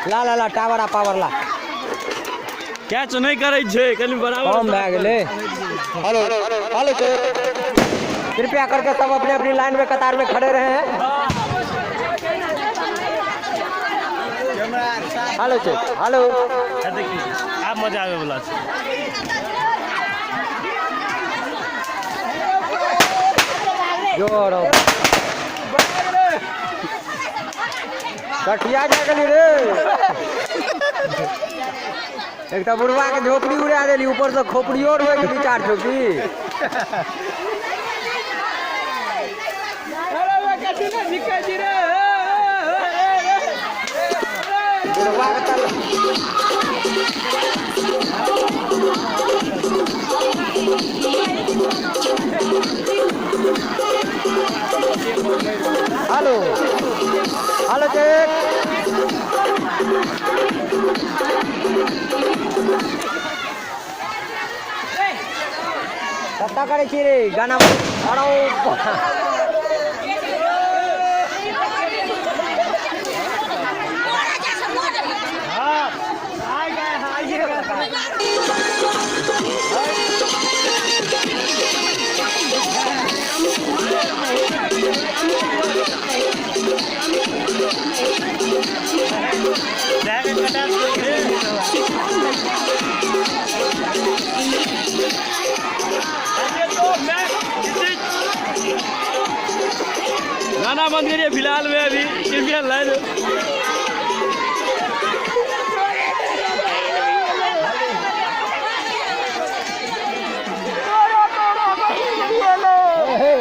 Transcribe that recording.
ला ला ला टावरा power ला catch नहीं करे छे कनी बराबर कम भए गेले। हेलो हेलो कृपया करके सब अपने अपनी लाइन में कतार में खड़े रहे हैं। हेलो हेलो देखिए आप मजा आवे वाला छे। जोरो कटिया जा गेली रे। एक तो बुढ़वा के झोपड़ी उड़ा देली ऊपर से खोपड़ियो रोए के विचार छौ की। बुढ़वा के तल हेलो हेलो चेक कत्ता करे छी रे गाना अड़ो गाना बंद करिए फिलहाल में अभी कृपया लाइन हे